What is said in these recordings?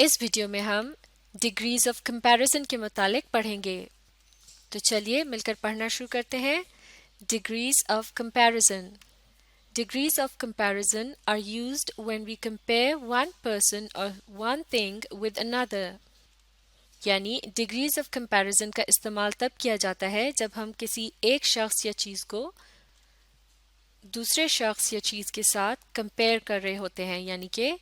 اس video میں ہم degrees of comparison کے متعلق پڑھیں گے. تو چلیے مل کر پڑھنا شروع کرتے ہیں. Degrees of comparison. Degrees of comparison are used when we compare one person or one thing with another. یعنی degrees of comparison کا استعمال تب کیا جاتا ہے جب ہم کسی ایک شخص یا چیز کو دوسرے شخص یا چیز کے ساتھ کمپیئر کر رہے ہوتے ہیں، یعنی کہ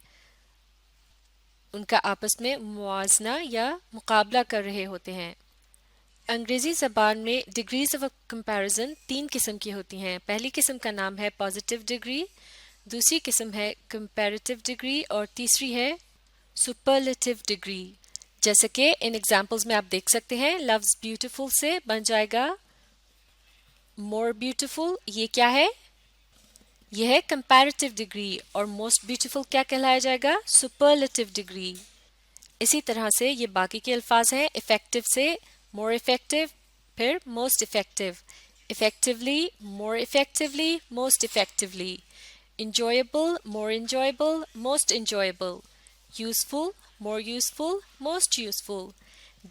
ان کا آپس میں موازنہ یا مقابلہ کر رہے ہوتے ہیں. انگریزی زبان میں ڈگریز آف کمپیریزن 3 قسم کی ہوتی ہیں. پہلی قسم کا نام ہے پازیٹیو ڈگری، دوسری قسم ہے کمپیریٹیو ڈگری اور تیسری ہے سپرلیٹیو ڈگری. جیسے کہ ان ایگزامپلز میں آپ دیکھ سکتے ہیں لفظ بیوٹیفل سے بن جائے گا مور بیوٹیفل. یہ کیا ہے؟ یہ ہے کمپیریٹیو ڈگری. اور موسٹ بیوٹیفل کیا کہلایا جائے گا؟ سپرلیٹیو ڈگری. اسی طرح سے یہ باقی کے الفاظ ہیں. افیکٹو سے more effective، پھر most effective، effectively، more effectively، most effectively، enjoyable، more enjoyable، most enjoyable، useful، more useful، most useful،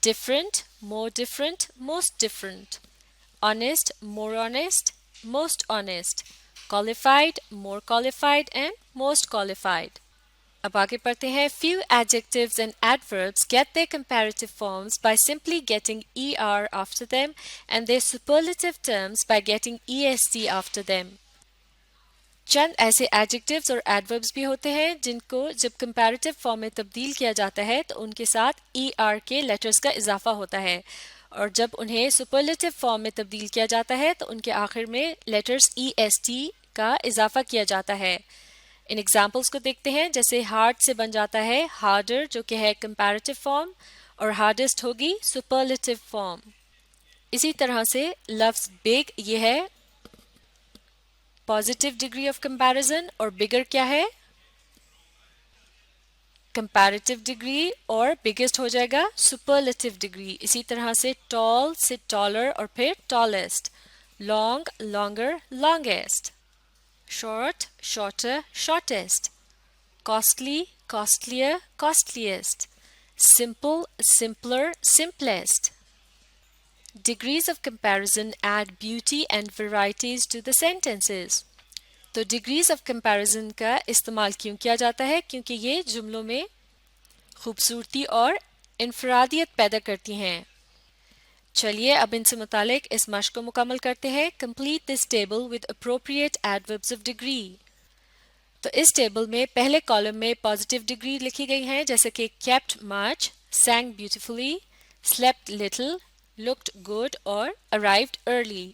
different، more different، most different، honest، more honest، most honest، qualified، more qualified and most qualified. اب آگے پڑھتے ہیں. Few adjectives and adverbs get their comparative forms by simply getting er after them and their superlative terms by getting est after them. چند ایسے adjectives اور adverbs بھی ہوتے ہیں جن کو جب comparative form میں تبدیل کیا جاتا ہے تو ان کے ساتھ er کے letters کا اضافہ ہوتا ہے، اور جب انہیں superlative form میں تبدیل کیا جاتا ہے تو ان کے آخر میں letters est کا اضافہ کیا جاتا ہے. ان ایگزامپلس کو دیکھتے ہیں. جیسے ہارڈ سے بن جاتا ہے ہارڈر جو کہ ہے کمپیریٹیو فارم، اور ہارڈسٹ ہوگی سپرلیٹیو فارم. اسی طرح سے لفظ بگ یہ ہے پازیٹیو ڈگری آف کمپیریزن، اور بگر کیا ہے؟ کمپیریٹیو ڈگری، اور بگیسٹ ہو جائے گا سپرلیٹیو ڈگری. اسی طرح سے ٹال سے ٹالر اور پھر tallest. Long longer longest. short shorter shortest. costly costlier costliest. simple simpler simplest. Degrees of comparison add beauty and varieties to the sentences. تو degrees of comparison کا استعمال کیوں کیا جاتا ہے؟ کیونکہ یہ جملوں میں خوبصورتی اور انفرادیت پیدا کرتی ہیں. چلیے اب ان سے متعلق اس مشق کو مکمل کرتے ہیں. Complete this table with appropriate adverbs of degree. تو اس ٹیبل میں پہلے کالم میں پازیٹیو ڈگری لکھی گئی ہیں، جیسے کہ kept much، sang beautifully، slept little، looked good اور arrived early.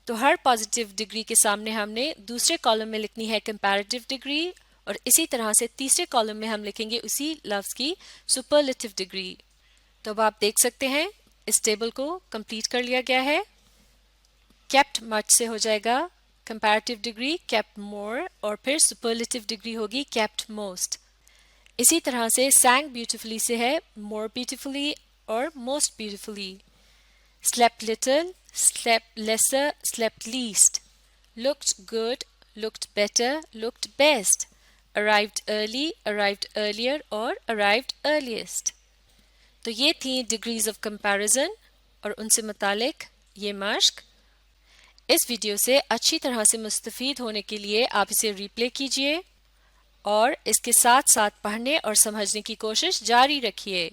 تو ہر پازیٹیو ڈگری کے سامنے ہم نے دوسرے کالم میں لکھنی ہے کمپیریٹیو ڈگری، اور اسی طرح سے تیسرے کالم میں ہم لکھیں گے اسی لفظ کی سپرلیٹیو ڈگری. تو اب آپ دیکھ سکتے ہیں اس ٹیبل کو کمپلیٹ کر لیا گیا ہے. kept much سے ہو جائے گا comparative degree kept more، اور پھر superlative degree ہوگی kept most. اسی طرح سے sang beautifully سے ہے more beautifully اور most beautifully. slept little، slept lesser، slept least. looked good، looked better، looked best. arrived early، arrived earlier اور arrived earliest. تو یہ تھیں ڈگریز آف کمپیریزن اور ان سے متعلق یہ مشق. اس ویڈیو سے اچھی طرح سے مستفید ہونے کے لیے آپ اسے ریپلے کیجئے اور اس کے ساتھ ساتھ پڑھنے اور سمجھنے کی کوشش جاری رکھیے.